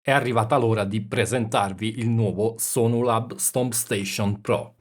È arrivata l'ora di presentarvi il nuovo Sonulab Stomp Station Pro.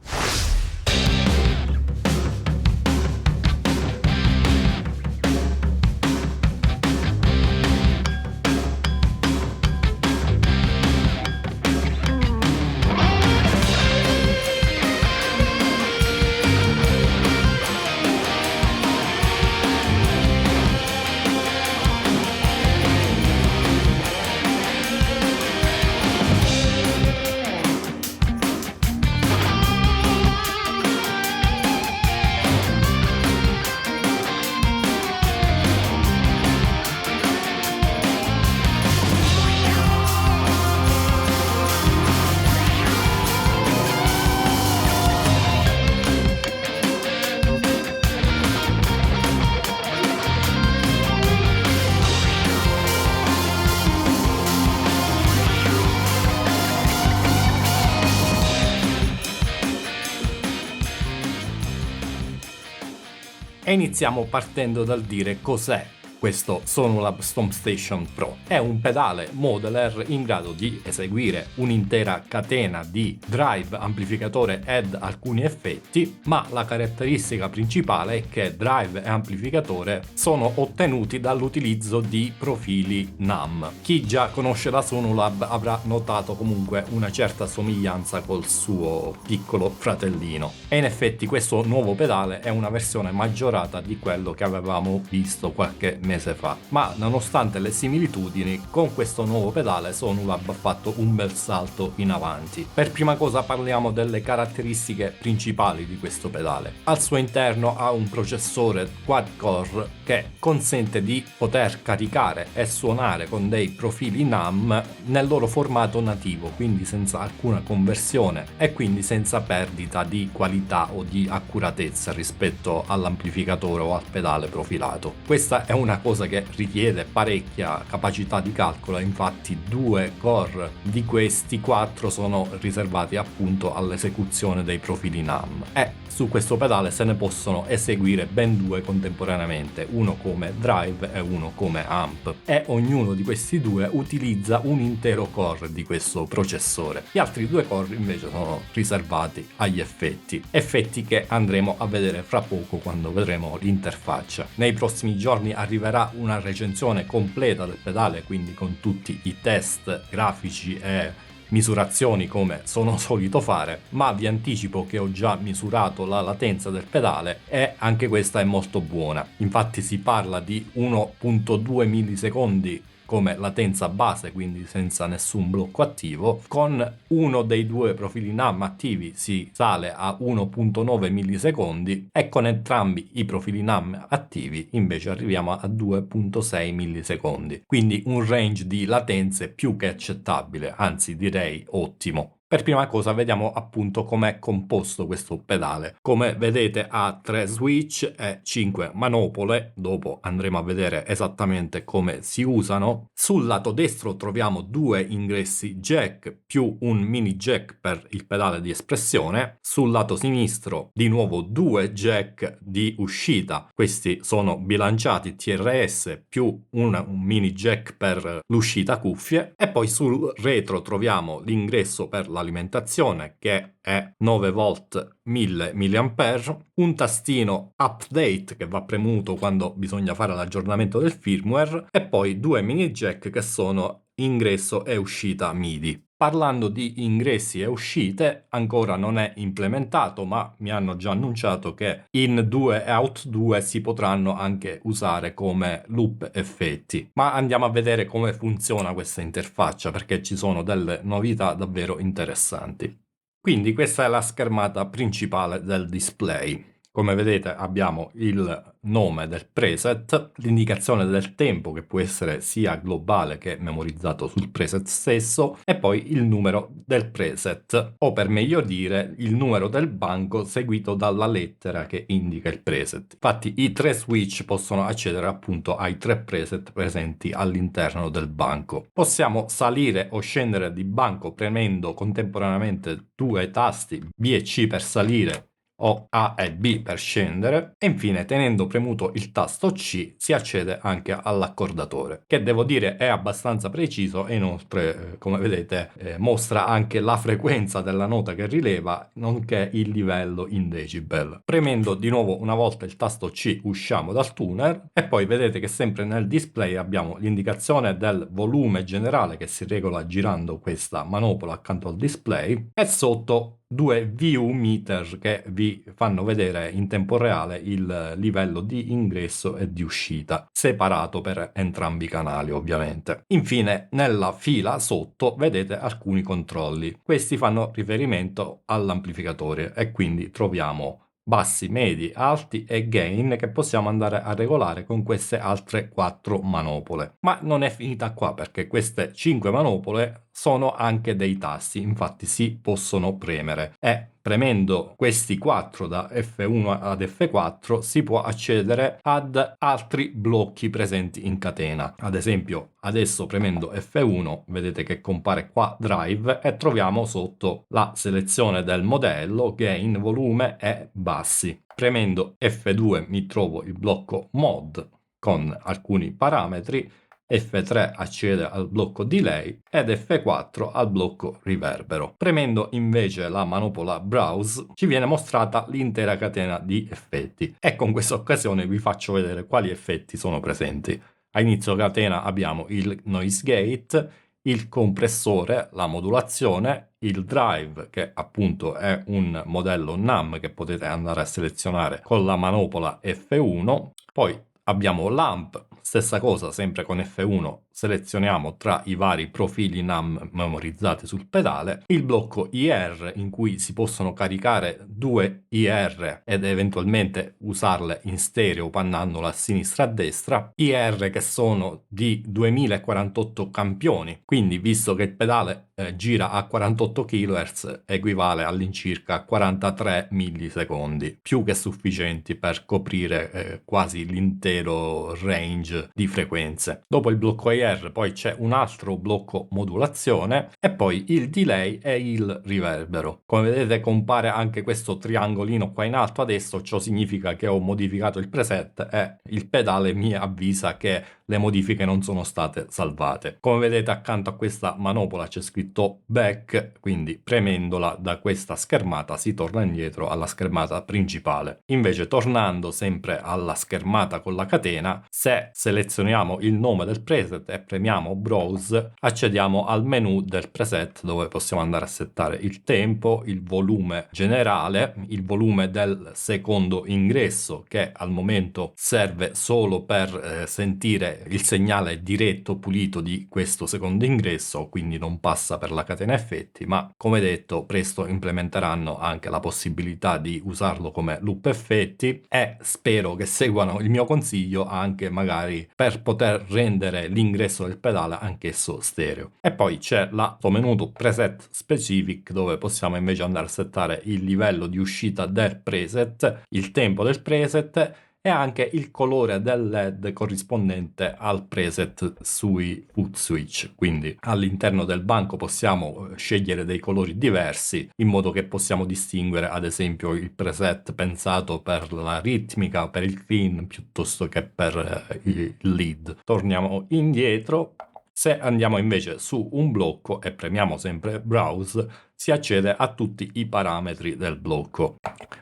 E iniziamo partendo dal dire cos'è questo Sonulab Stomp Station Pro. È un pedale modeler in grado di eseguire un'intera catena di drive, amplificatore ed alcuni effetti, ma la caratteristica principale è che drive e amplificatore sono ottenuti dall'utilizzo di profili NAMM. Chi già conosce la Sonulab avrà notato comunque una certa somiglianza col suo piccolo fratellino. E in effetti questo nuovo pedale è una versione maggiorata di quello che avevamo visto qualche mese fa, ma nonostante le similitudini, con questo nuovo pedale Sonulab ha fatto un bel salto in avanti. Per prima cosa parliamo delle caratteristiche principali di questo pedale. Al suo interno ha un processore quad-core che consente di poter caricare e suonare con dei profili NAMM nel loro formato nativo, quindi senza alcuna conversione e quindi senza perdita di qualità o di accuratezza rispetto all'amplificatore o al pedale profilato. Questa è una cosa che richiede parecchia capacità di calcolo, infatti 2 core di questi 4 sono riservati appunto all'esecuzione dei profili NAMM e su questo pedale se ne possono eseguire ben 2 contemporaneamente, uno come drive e uno come amp, e ognuno di questi 2 utilizza un intero core di questo processore. Gli altri 2 core invece sono riservati agli effetti che andremo a vedere fra poco quando vedremo l'interfaccia. Nei prossimi giorni arriverà una recensione completa del pedale, quindi con tutti i test grafici e misurazioni come sono solito fare, ma vi anticipo che ho già misurato la latenza del pedale e anche questa è molto buona. Infatti si parla di 1.2 millisecondi come latenza base, quindi senza nessun blocco attivo. Con uno dei 2 profili NAMM attivi si sale a 1.9 millisecondi e con entrambi i profili NAMM attivi invece arriviamo a 2.6 millisecondi. Quindi un range di latenze più che accettabile, anzi direi ottimo. Per prima cosa vediamo appunto com'è composto questo pedale. Come vedete ha 3 switch e 5 manopole, dopo andremo a vedere esattamente come si usano. Sul lato destro troviamo 2 ingressi jack più un mini jack per il pedale di espressione. Sul lato sinistro di nuovo 2 jack di uscita, questi sono bilanciati TRS più un mini jack per l'uscita cuffie, e poi sul retro troviamo l'ingresso per l'alimentazione che è 9 volt 1000 mAh, un tastino update che va premuto quando bisogna fare l'aggiornamento del firmware e poi 2 mini jack che sono ingresso e uscita MIDI. Parlando di ingressi e uscite, ancora non è implementato, ma mi hanno già annunciato che in 2 e out 2 si potranno anche usare come loop effetti. Ma andiamo a vedere come funziona questa interfaccia, perché ci sono delle novità davvero interessanti. Quindi questa è la schermata principale del display. Come vedete abbiamo il nome del preset, l'indicazione del tempo che può essere sia globale che memorizzato sul preset stesso e poi il numero del preset, o per meglio dire il numero del banco seguito dalla lettera che indica il preset. Infatti i 3 switch possono accedere appunto ai 3 preset presenti all'interno del banco. Possiamo salire o scendere di banco premendo contemporaneamente 2 tasti B e C per salire o A e B per scendere, e infine tenendo premuto il tasto C si accede anche all'accordatore, che devo dire è abbastanza preciso e inoltre come vedete mostra anche la frequenza della nota che rileva nonché il livello in decibel. Premendo di nuovo una volta il tasto C usciamo dal tuner e poi vedete che sempre nel display abbiamo l'indicazione del volume generale che si regola girando questa manopola accanto al display e sotto due view meter che vi fanno vedere in tempo reale il livello di ingresso e di uscita, separato per entrambi i canali ovviamente. Infine nella fila sotto vedete alcuni controlli. Questi fanno riferimento all'amplificatore e quindi troviamo bassi, medi, alti e gain che possiamo andare a regolare con queste altre 4 manopole. Ma non è finita qua perché queste 5 manopole sono anche dei tasti, infatti si possono premere e premendo questi 4 da F1 ad F4 si può accedere ad altri blocchi presenti in catena. Ad esempio adesso premendo F1 vedete che compare qua Drive e troviamo sotto la selezione del modello, gain, volume e bassi. Premendo F2 mi trovo il blocco Mod con alcuni parametri, F3 accede al blocco delay ed F4 al blocco riverbero. Premendo invece la manopola browse ci viene mostrata l'intera catena di effetti e con questa occasione vi faccio vedere quali effetti sono presenti. A inizio catena abbiamo il noise gate, il compressore, la modulazione, il drive che appunto è un modello NAM che potete andare a selezionare con la manopola F1, poi abbiamo l'amp, stessa cosa sempre con F1 selezioniamo tra i vari profili NAM memorizzati sul pedale, il blocco IR in cui si possono caricare due IR ed eventualmente usarle in stereo pannandolo a sinistra e a destra, IR che sono di 2048 campioni, quindi visto che il pedale gira a 48 kHz equivale all'incirca a 43 millisecondi, più che sufficienti per coprire quasi l'intero range di frequenze. Dopo il blocco IR poi c'è un altro blocco modulazione e poi il delay e il riverbero. Come vedete compare anche questo triangolino qua in alto a destra, ciò significa che ho modificato il preset e il pedale mi avvisa che le modifiche non sono state salvate. Come vedete accanto a questa manopola c'è scritto back, quindi premendola da questa schermata si torna indietro alla schermata principale. Invece tornando sempre alla schermata con la catena, se selezioniamo il nome del preset e premiamo browse, accediamo al menu del preset dove possiamo andare a settare il tempo, il volume generale, il volume del secondo ingresso che al momento serve solo per sentire il segnale diretto pulito di questo secondo ingresso, quindi non passa per la catena effetti, ma come detto presto implementeranno anche la possibilità di usarlo come loop effetti e spero che seguano il mio consiglio anche magari per poter rendere l'ingresso del pedale anch'esso stereo. E poi c'è l'altro menu preset specific dove possiamo invece andare a settare il livello di uscita del preset, il tempo del preset e anche il colore del LED corrispondente al preset sui foot switch. Quindi all'interno del banco possiamo scegliere dei colori diversi in modo che possiamo distinguere ad esempio il preset pensato per la ritmica, per il clean piuttosto che per il lead. Torniamo indietro. Se andiamo invece su un blocco e premiamo sempre browse, si accede a tutti i parametri del blocco,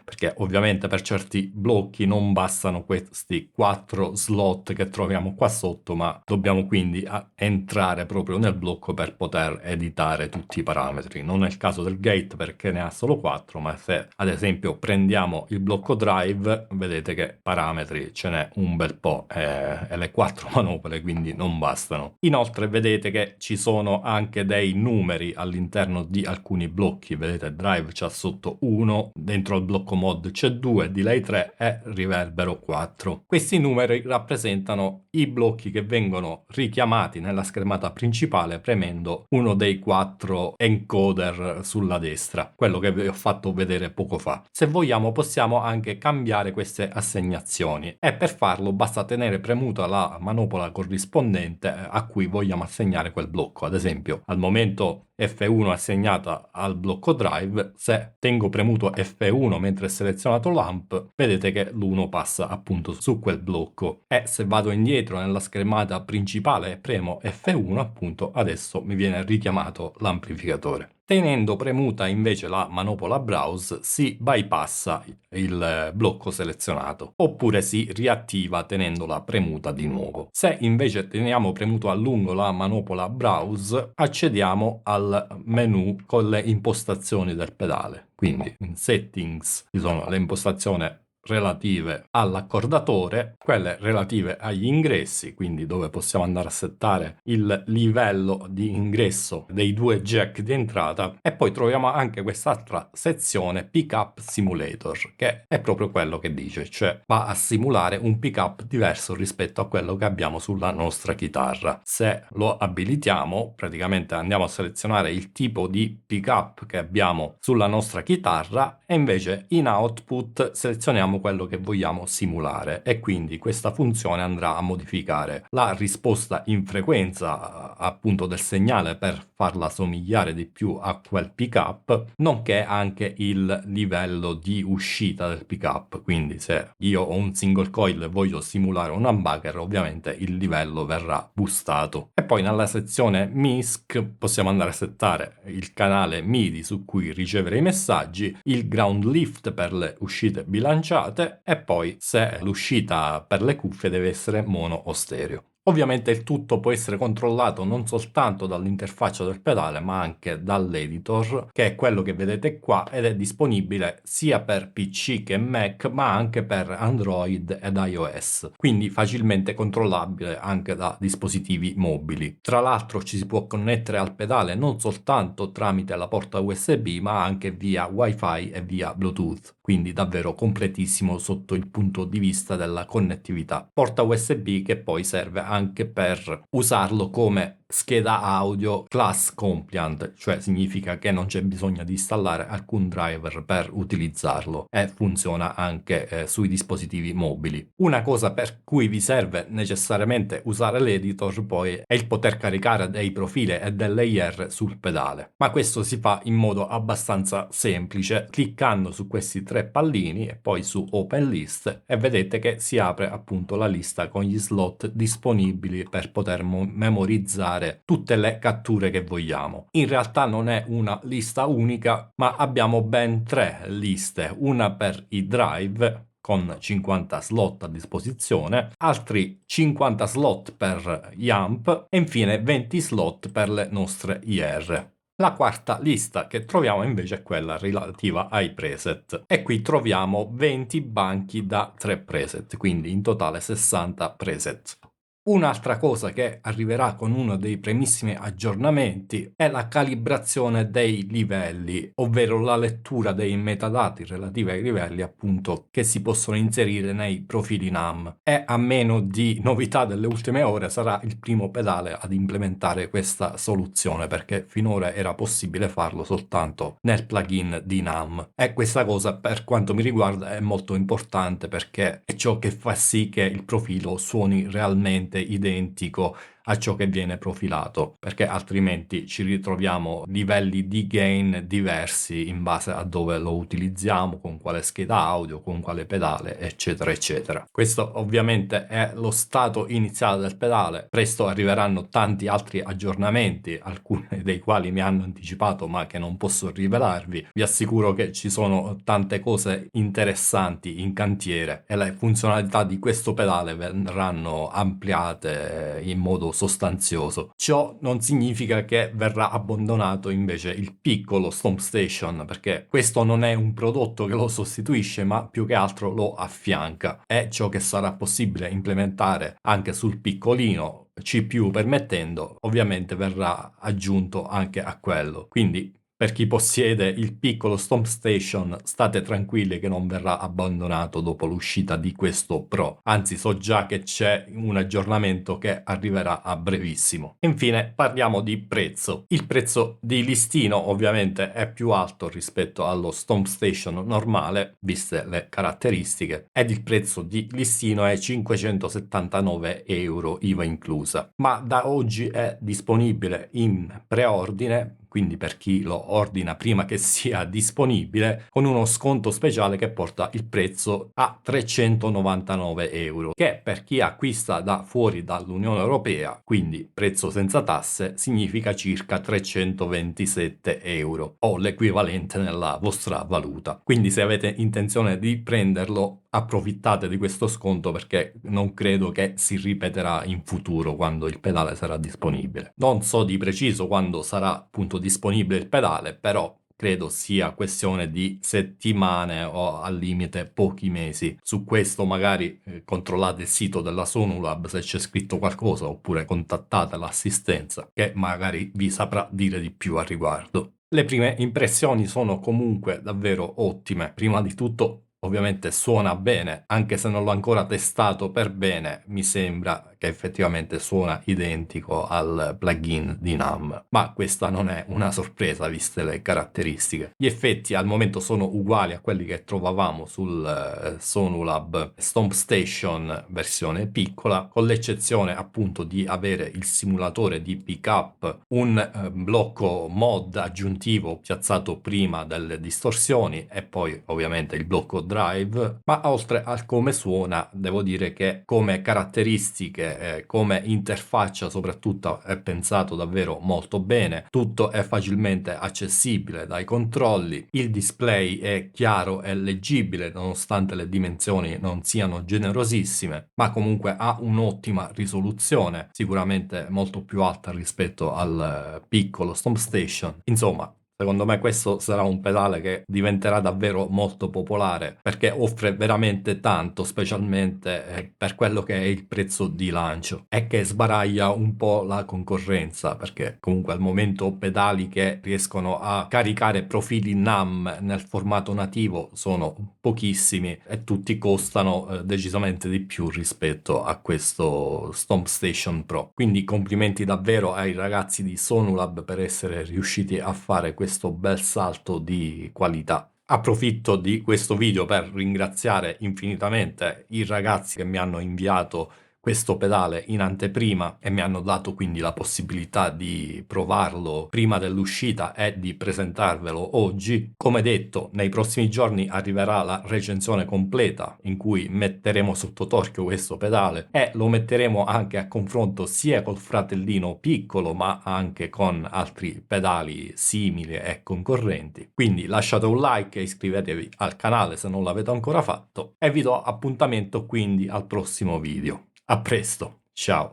perché ovviamente per certi blocchi non bastano questi 4 slot che troviamo qua sotto, ma dobbiamo quindi entrare proprio nel blocco per poter editare tutti i parametri. Non è il caso del gate perché ne ha solo 4, ma se ad esempio prendiamo il blocco drive, vedete che parametri ce n'è un bel po' e le 4 manopole quindi non bastano. Inoltre vedete che ci sono anche dei numeri all'interno di alcuni blocchi, vedete drive c'ha sotto 1, dentro il blocco mod c'è 2, delay 3 e riverbero 4. Questi numeri rappresentano i blocchi che vengono richiamati nella schermata principale premendo uno dei 4 encoder sulla destra, quello che vi ho fatto vedere poco fa. Se vogliamo possiamo anche cambiare queste assegnazioni e per farlo basta tenere premuta la manopola corrispondente a cui vogliamo assegnare quel blocco. Ad esempio al momento F1 assegnata al blocco drive, se tengo premuto F1 mentre è selezionato l'amp, vedete che l'1 passa appunto su quel blocco, e se vado indietro nella schermata principale e premo F1, appunto adesso mi viene richiamato l'amplificatore. Tenendo premuta invece la manopola browse si bypassa il blocco selezionato, oppure si riattiva tenendola premuta di nuovo. Se invece teniamo premuto a lungo la manopola browse, accediamo al menu con le impostazioni del pedale. Quindi in settings ci sono le impostazioni relative all'accordatore, quelle relative agli ingressi, quindi dove possiamo andare a settare il livello di ingresso dei due jack di entrata, e poi troviamo anche quest'altra sezione Pickup Simulator, che è proprio quello che dice, cioè va a simulare un pickup diverso rispetto a quello che abbiamo sulla nostra chitarra. Se lo abilitiamo, praticamente andiamo a selezionare il tipo di pickup che abbiamo sulla nostra chitarra e invece in output selezioniamo quello che vogliamo simulare, e quindi questa funzione andrà a modificare la risposta in frequenza appunto del segnale per farla somigliare di più a quel pickup, nonché anche il livello di uscita del pickup. Quindi se io ho un single coil e voglio simulare un humbucker, ovviamente il livello verrà boostato. E poi nella sezione MISC possiamo andare a settare il canale MIDI su cui ricevere i messaggi, il ground lift per le uscite bilanciate, e poi se l'uscita per le cuffie deve essere mono o stereo. Ovviamente il tutto può essere controllato non soltanto dall'interfaccia del pedale, ma anche dall'editor, che è quello che vedete qua, ed è disponibile sia per PC che Mac, ma anche per Android ed iOS, quindi facilmente controllabile anche da dispositivi mobili. Tra l'altro ci si può connettere al pedale non soltanto tramite la porta USB, ma anche via Wi-Fi e via Bluetooth, quindi davvero completissimo sotto il punto di vista della connettività. Porta USB che poi serve anche per usarlo come scheda audio class compliant, cioè significa che non c'è bisogno di installare alcun driver per utilizzarlo, e funziona anche sui dispositivi mobili. Una cosa per cui vi serve necessariamente usare l'editor poi è il poter caricare dei profili e delle layer sul pedale, ma questo si fa in modo abbastanza semplice cliccando su questi tre pallini e poi su Open List, e vedete che si apre appunto la lista con gli slot disponibili per poter memorizzare tutte le catture che vogliamo. In realtà non è una lista unica, ma abbiamo ben tre liste, una per i drive con 50 slot a disposizione, altri 50 slot per gli amp e infine 20 slot per le nostre IR. La quarta lista che troviamo invece è quella relativa ai preset, e qui troviamo 20 banchi da 3 preset, quindi in totale 60 preset. Un'altra cosa che arriverà con uno dei primissimi aggiornamenti è la calibrazione dei livelli, ovvero la lettura dei metadati relativi ai livelli appunto che si possono inserire nei profili NAM, e a meno di novità delle ultime ore sarà il primo pedale ad implementare questa soluzione, perché finora era possibile farlo soltanto nel plugin di NAM, e questa cosa per quanto mi riguarda è molto importante perché è ciò che fa sì che il profilo suoni realmente identico a ciò che viene profilato, perché altrimenti ci ritroviamo livelli di gain diversi in base a dove lo utilizziamo, con quale scheda audio, con quale pedale, eccetera eccetera. Questo ovviamente è lo stato iniziale del pedale. Presto arriveranno tanti altri aggiornamenti, alcuni dei quali mi hanno anticipato ma che non posso rivelarvi. Vi assicuro che ci sono tante cose interessanti in cantiere e le funzionalità di questo pedale verranno ampliate in modo sostanzioso. Ciò non significa che verrà abbandonato invece il piccolo Stomp Station, perché questo non è un prodotto che lo sostituisce, ma più che altro lo affianca. È ciò che sarà possibile implementare anche sul piccolino, CPU permettendo, ovviamente verrà aggiunto anche a quello. Quindi per chi possiede il piccolo Stomp Station, state tranquilli che non verrà abbandonato dopo l'uscita di questo Pro. Anzi, so già che c'è un aggiornamento che arriverà a brevissimo. Infine, parliamo di prezzo. Il prezzo di listino ovviamente è più alto rispetto allo Stomp Station normale, viste le caratteristiche, ed il prezzo di listino è 579 euro IVA inclusa. Ma da oggi è disponibile in preordine quindi per chi lo ordina prima che sia disponibile, con uno sconto speciale che porta il prezzo a 399 euro, che per chi acquista da fuori dall'Unione Europea, quindi prezzo senza tasse, significa circa 327 euro o l'equivalente nella vostra valuta. Quindi se avete intenzione di prenderlo, approfittate di questo sconto, perché non credo che si ripeterà in futuro quando il pedale sarà disponibile. Non so di preciso quando sarà appunto disponibile il pedale, però credo sia questione di settimane o al limite pochi mesi. Su questo magari controllate il sito della Sonulab se c'è scritto qualcosa, oppure contattate l'assistenza che magari vi saprà dire di più al riguardo. Le prime impressioni sono comunque davvero ottime. Prima di tutto, ovviamente suona bene, anche se non l'ho ancora testato per bene, mi sembra che effettivamente suona identico al plugin di NAMM, ma questa non è una sorpresa viste le caratteristiche. Gli effetti al momento sono uguali a quelli che trovavamo sul Sonulab Stomp Station versione piccola, con l'eccezione appunto di avere il simulatore di pickup, un blocco mod aggiuntivo piazzato prima delle distorsioni e poi ovviamente il blocco drive, ma oltre al come suona devo dire che come caratteristiche, come interfaccia soprattutto è pensato davvero molto bene. Tutto è facilmente accessibile dai controlli, il display è chiaro e leggibile nonostante le dimensioni non siano generosissime, ma comunque ha un'ottima risoluzione, sicuramente molto più alta rispetto al piccolo Stomp Station. Insomma, secondo me questo sarà un pedale che diventerà davvero molto popolare, perché offre veramente tanto, specialmente per quello che è il prezzo di lancio, e che sbaraglia un po' la concorrenza, perché comunque al momento pedali che riescono a caricare profili NAMM nel formato nativo sono pochissimi e tutti costano decisamente di più rispetto a questo Stomp Station Pro. Quindi complimenti davvero ai ragazzi di Sonulab per essere riusciti a fare questo bel salto di qualità. Approfitto di questo video per ringraziare infinitamente i ragazzi che mi hanno inviato questo pedale in anteprima e mi hanno dato quindi la possibilità di provarlo prima dell'uscita e di presentarvelo oggi. Come detto, nei prossimi giorni arriverà la recensione completa in cui metteremo sotto torchio questo pedale e lo metteremo anche a confronto sia col fratellino piccolo ma anche con altri pedali simili e concorrenti. Quindi lasciate un like e iscrivetevi al canale se non l'avete ancora fatto e vi do appuntamento quindi al prossimo video. A presto, ciao!